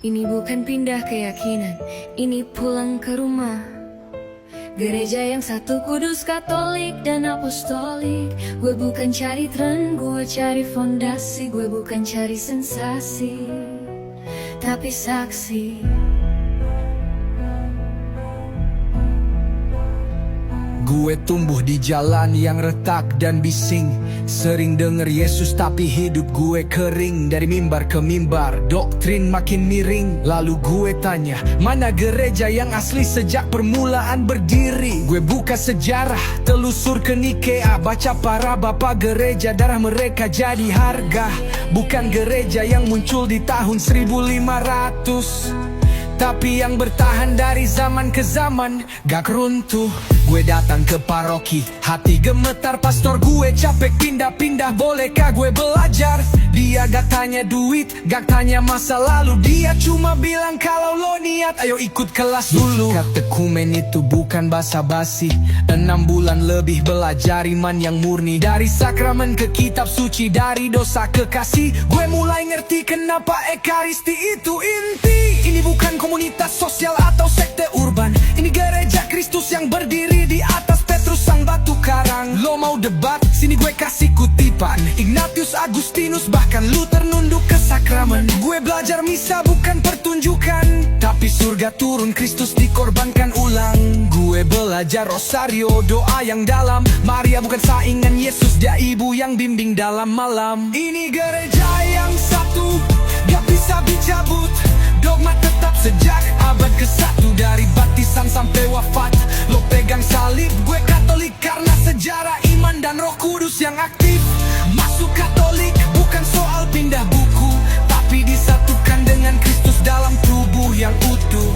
Ini bukan pindah keyakinan, ini pulang ke rumah. Gereja yang satu, kudus, katolik, dan apostolik. Gue bukan cari tren, gue cari fondasi. Gue bukan cari sensasi, tapi saksi. Gue tumbuh di jalan yang retak dan bising. Sering denger Yesus tapi hidup gue kering. Dari mimbar ke mimbar, doktrin makin miring. Lalu gue tanya, mana gereja yang asli sejak permulaan berdiri? Gue buka sejarah, telusur ke Nikea. Baca para bapak gereja, darah mereka jadi harga. Bukan gereja yang muncul di tahun 1500, tapi yang bertahan dari zaman ke zaman, gak runtuh. Gue datang ke paroki, hati gemetar. Pastor gue capek pindah-pindah, bolehkah gue belajar? Dia gak tanya duit, gak tanya masa lalu. Dia cuma bilang kalau lo niat, ayo ikut kelas dulu. Katekumen itu bukan basa-basi. 6 bulan lebih belajar iman yang murni. Dari sakramen ke kitab suci, dari dosa ke kasih. Gue mulai ngerti kenapa ekaristi itu inti. Ini bukan komunitas sosial atau sekte urban. Ini gereja Kristus yang berdiri di atas Petrus sang batu karang. Lo mau debat? Sini gue kasih kutipan. Ignatius, Agustinus, bahkan Luther nunduk ke sakramen. Gue belajar misa bukan pertunjukan, tapi surga turun, Kristus dikorbankan ulang. Gue belajar rosario, doa yang dalam. Maria bukan saingan Yesus, dia ibu yang bimbing dalam malam. Ini gereja yang satu, gak bisa dicabut. Dogma tetap sejak abad ke-1, dari baptisan sampai wafat. Lo pegang salib, gue Katolik karena sejarah iman dan Roh Kudus yang aktif. Masuk Katolik bukan soal pindah buku, tapi disatukan dengan Kristus dalam tubuh yang utuh.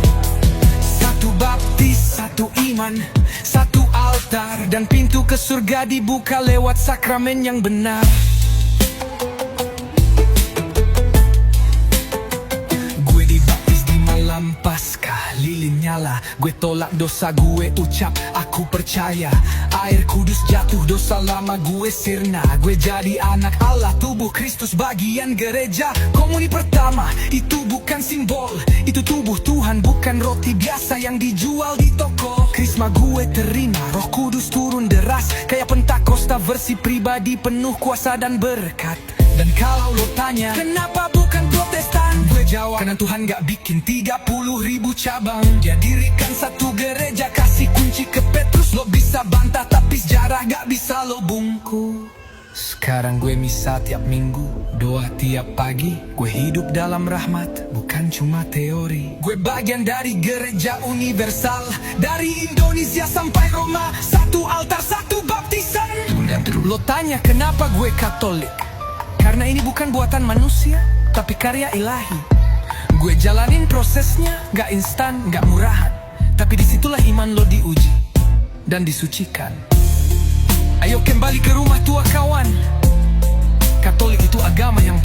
Satu baptis, satu iman, satu altar, dan pintu ke surga dibuka lewat sakramen yang benar. Paskah, lilin nyala. Gue tolak dosa, gue ucap aku percaya. Air kudus jatuh, dosa lama gue sirna. Gue jadi anak Allah, tubuh Kristus bagian gereja. Komuni pertama, itu bukan simbol, itu tubuh Tuhan, bukan roti biasa yang dijual di toko. Krisma gue terima, Roh Kudus turun deras, kayak Pentakosta versi pribadi, penuh kuasa dan berkat. Dan kalau lo tanya, kenapa bukan Protestan? Gue jawab, karena Tuhan gak bikin 30.000 cabang. Dia dirikan satu gereja, kasih kunci ke Petrus. Lo bisa bantah, tapi sejarah gak bisa lo bungkus. Sekarang gue misa tiap minggu, doa tiap pagi. Gue hidup dalam rahmat, bukan cuma teori. Gue bagian dari gereja universal, dari Indonesia sampai Roma. Satu altar, satu baptisan. Lo tanya kenapa gue Katolik? Karena ini bukan buatan manusia, tapi karya ilahi. Gue jalanin prosesnya, gak instan, gak murahan. Tapi disitulah iman lo diuji dan disucikan. Ayo kembali ke rumah tua kawan. Katolik itu agama yang